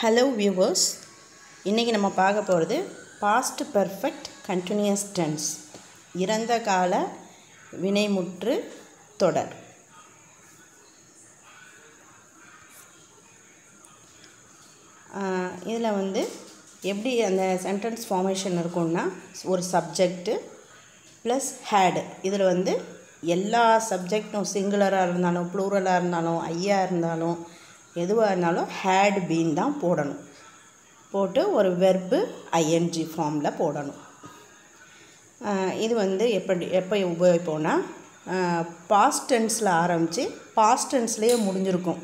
Hello viewers, இன்றைக்கி நம்ம பார்க்க போகிறது பாஸ்ட் பர்ஃபெக்ட் கண்டினியூஸ் டென்ஸ், இறந்த கால வினைமுற்று தொடர். இதில் எப்படி அந்த சென்டென்ஸ் ஃபார்மேஷன் இருக்கும்னா, ஒரு சப்ஜெக்ட்டு ப்ளஸ் ஹேடு. இதில் எல்லா சப்ஜெக்டும் சிங்குலராக இருந்தாலும் ப்ளூரலாக இருந்தாலும் ஐயா இருந்தாலும் எதுவாக இருந்தாலும் ஹேட் பீன் தான் போடணும். போட்டு ஒரு வெர்பு ஐஎன்ஜி ஃபார்மில் போடணும். இது எப்போ உபயோகிப்போம்னா, பாஸ்ட் டென்ஸில் ஆரம்பித்து பாஸ்ட் டென்ஸ்லேயே முடிஞ்சிருக்கும்.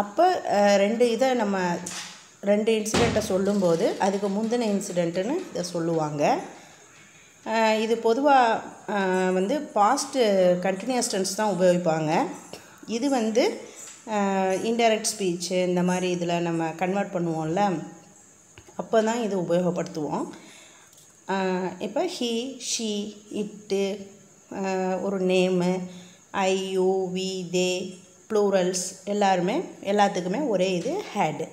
அப்போ ரெண்டு இன்சிடெண்ட்டை சொல்லும்போது அதுக்கு முந்தின இன்சிடெண்ட்டுன்னு இதை சொல்லுவாங்க. இது பொதுவாக பாஸ்ட்டு கண்டினியூஸ் டென்ஸ் தான் உபயோகிப்பாங்க. இது இன்டைரக்ட் ஸ்பீச்சு இந்த மாதிரி இதில் நம்ம கன்வெர்ட் பண்ணுவோம்ல, அப்போ தான் இது உபயோகப்படுத்துவோம். இப்போ ஹீ, ஷீ, இட்டு, ஒரு name, I, you, we, they, plurals எல்லாத்துக்குமே ஒரே இது had.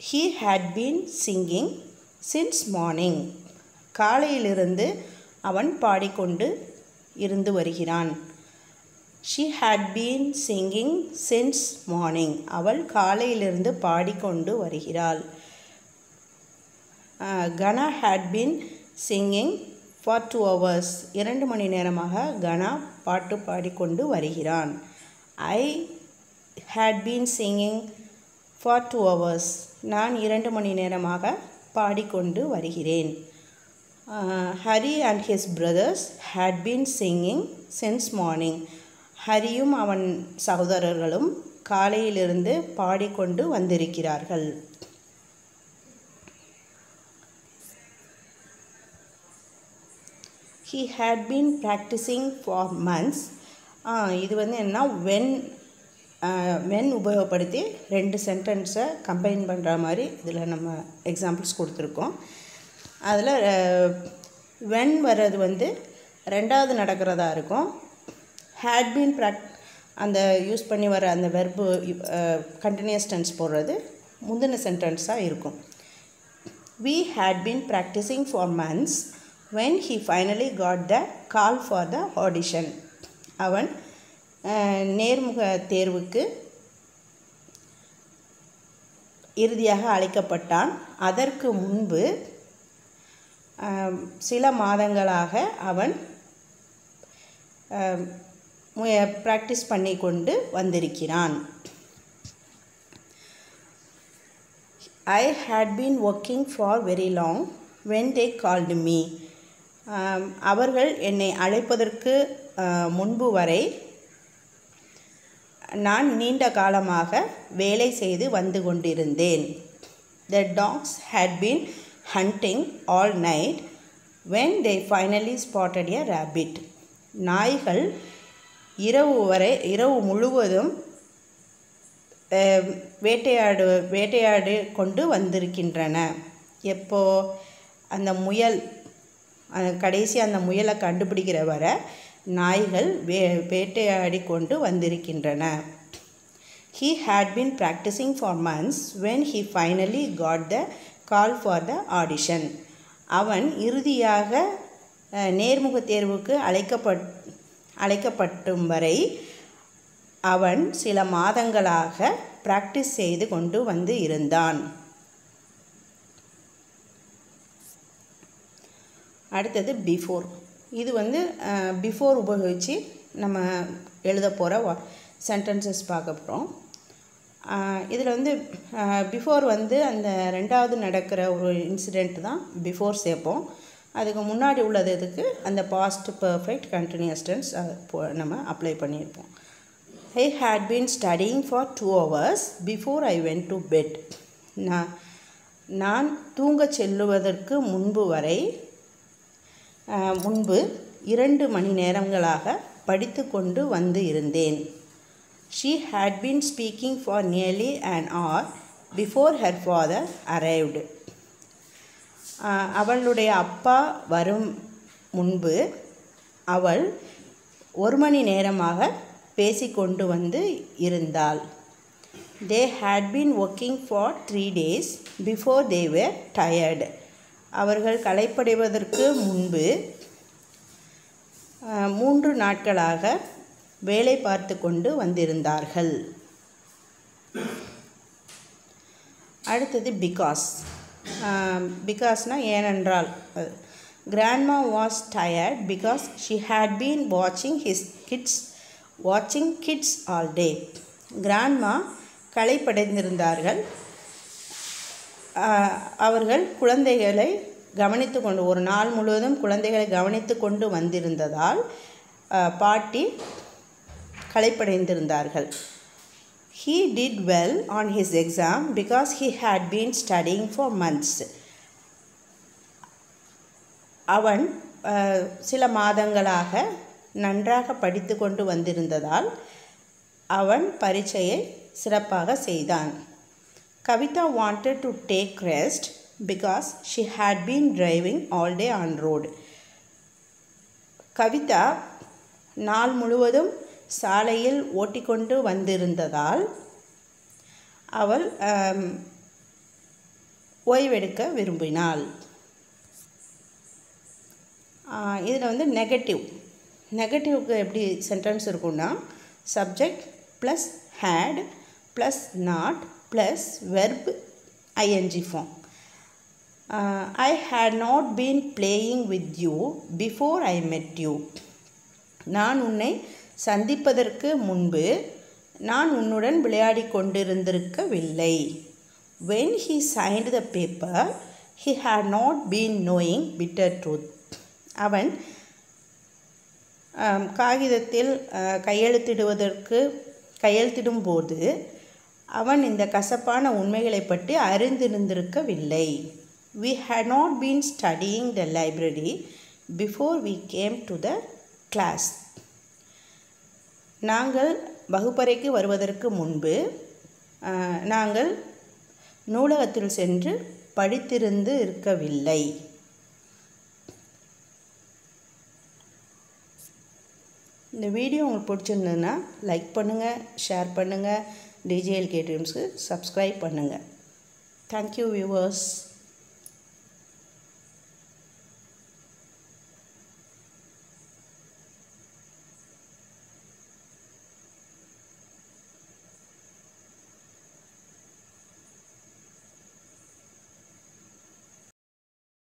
He had been singing since morning. காலையிலிருந்து அவன் பாடிக்கொண்டு இருந்து வருகிறான். She had been singing since morning. அவள் காலையிலிருந்து பாடிக்கொண்டு வருகிறாள். Gana had been singing for 2 hours. 2 மணி நேரமாக கனா பாட்டு பாடிக்கொண்டு வருகிறான். I had been singing for 2 hours. நான் 2 மணி நேரமாக பாடிக்கொண்டு வருகிறேன். Hari and his brothers had been singing since morning. ஹரியும் அவன் சகோதரர்களும் காலையிலிருந்து பாடிக்கொண்டு வந்திருக்கிறார்கள். He had been practicing for months. இது என்ன when உபயோகப்படுத்தி 2 சென்டென்ஸை கம்பைன் பண்ணுற மாதிரி இதில் நம்ம எக்ஸாம்பிள்ஸ் கொடுத்துருக்கோம். அதில் when வர்றது ரெண்டாவது நடக்கிறதா இருக்கும். had been அந்த யூஸ் பண்ணி வர அந்த வெர்பு கண்டினியூஸ் டென்ஸ் போடுறது முந்தின சென்டென்ஸாக இருக்கும். We had been practicing for months when he finally got the call for the audition. அவன் நேர்முக தேர்வுக்கு இறுதியாக அழைக்கப்பட்டான். அதற்கு முன்பு சில மாதங்களாக அவன் ப்ராக்டிஸ் பண்ணி கொண்டு வந்திருக்கிறான். I had been working for very long when they called me. அவர்கள் என்னை அழைப்பதற்கு முன்பு வரை நான் நீண்ட காலமாக வேலை செய்து வந்து கொண்டிருந்தேன். The dogs had been hunting all night when they finally spotted a rabbit. நாய்கள் இரவு முழுவதும் வேட்டையாடு கொண்டு வந்திருக்கின்றன. எப்போ அந்த முயல் கடைசி அந்த முயலை கண்டுபிடிக்கிற வரை நாய்கள் வேட்டையாடி கொண்டு வந்திருக்கின்றன. He had been practicing for months when he finally got the call for the audition. அவன் இறுதியாக நேர்முக தேர்வுக்கு அழைக்கப்பட்டும் வரை அவன் சில மாதங்களாக பிராக்டிஸ் செய்து கொண்டு இருந்தான். அடுத்தது பிஃபோர். இது பிஃபோர் உபயோகித்து நம்ம எழுத போகிற சென்டென்சஸ் பார்க்க போகிறோம். இதில் பிஃபோர் அந்த ரெண்டாவது நடக்கிற ஒரு இன்சிடெண்ட் தான் பிஃபோர் சேர்ப்போம். அதுக்கு முன்னாடி உள்ளதுக்கு அந்த பாஸ்ட் பர்ஃபெக்ட் கண்டினியூஸ் டென்ஸ் நம்ம அப்ளை பண்ணியிருப்போம். I had been studying for 2 hours before I went to bed. நான் தூங்கச் செல்லுவதற்கு முன்பு 2 மணி நேரங்களாக படித்து கொண்டு இருந்தேன். She had been speaking for nearly an hour before her father arrived. அவளுடைய அப்பா வரும் முன்பு அவள் 1 மணி நேரமாக பேசிக்கொண்டு இருந்தாள். they had been working for 3 days before they were tired. அவர்கள் களைப்படைவதற்கு முன்பு 3 நாட்களாக வேலை பார்த்து கொண்டு வந்திருந்தார்கள். அடுத்தது பிகாஸ்னா ஏனென்றால். Grandma was tired because she had been watching kids all day. Grandma களைப்படைந்திருந்தார்கள். அவர்கள் குழந்தைகளை கவனித்து கொண்டு ஒரு நாள் முழுவதும் குழந்தைகளை கவனித்து கொண்டு வந்திருந்ததால் பாட்டி களைப்படைந்திருந்தார்கள். He did well on his exam because he had been studying for months. அவன் சில மாதங்களாக நன்றாக படித்து கொண்டு வந்திருந்ததால் அவன் பரீட்சையை சிறப்பாக செய்தான். Kavita wanted to take rest because she had been driving all day on road. Kavitha நாள் முழுவதும் சாலையில் ஓட்டிக்கொண்டு வந்திருந்ததால் அவள் ஓய்வெடுக்க விரும்பினாள். இதில் நெகட்டிவ்க்கு எப்படி சென்டென்ஸ் இருக்குன்னா subject plus had plus not plus verb ing form. I had not been playing with you before I met you. நான் உன்னை சந்திப்பதற்கு முன்பு நான் உன்னுடன் விளையாடி கொண்டிருந்திருக்கவில்லை. When he signed the paper, he had not been knowing bitter truth. அவன் காகிதத்தில் கையெழுத்திடும்போது அவன் இந்த கசப்பான உண்மைகளை பற்றி அறிந்திருந்திருக்கவில்லை. We had not been studying the library before we came to the class. நாங்கள் வகுப்பறைக்கு வருவதற்கு முன்பு நாங்கள் நூலகத்தில் சென்று படித்திருந்து இருக்கவில்லை. இந்த வீடியோ உங்களுக்கு பிடிச்சிருந்ததுன்னா லைக் பண்ணுங்கள், ஷேர் பண்ணுங்கள், DJLK Dreamsக்கு சப்ஸ்கிரைப் பண்ணுங்கள். Thank you viewers.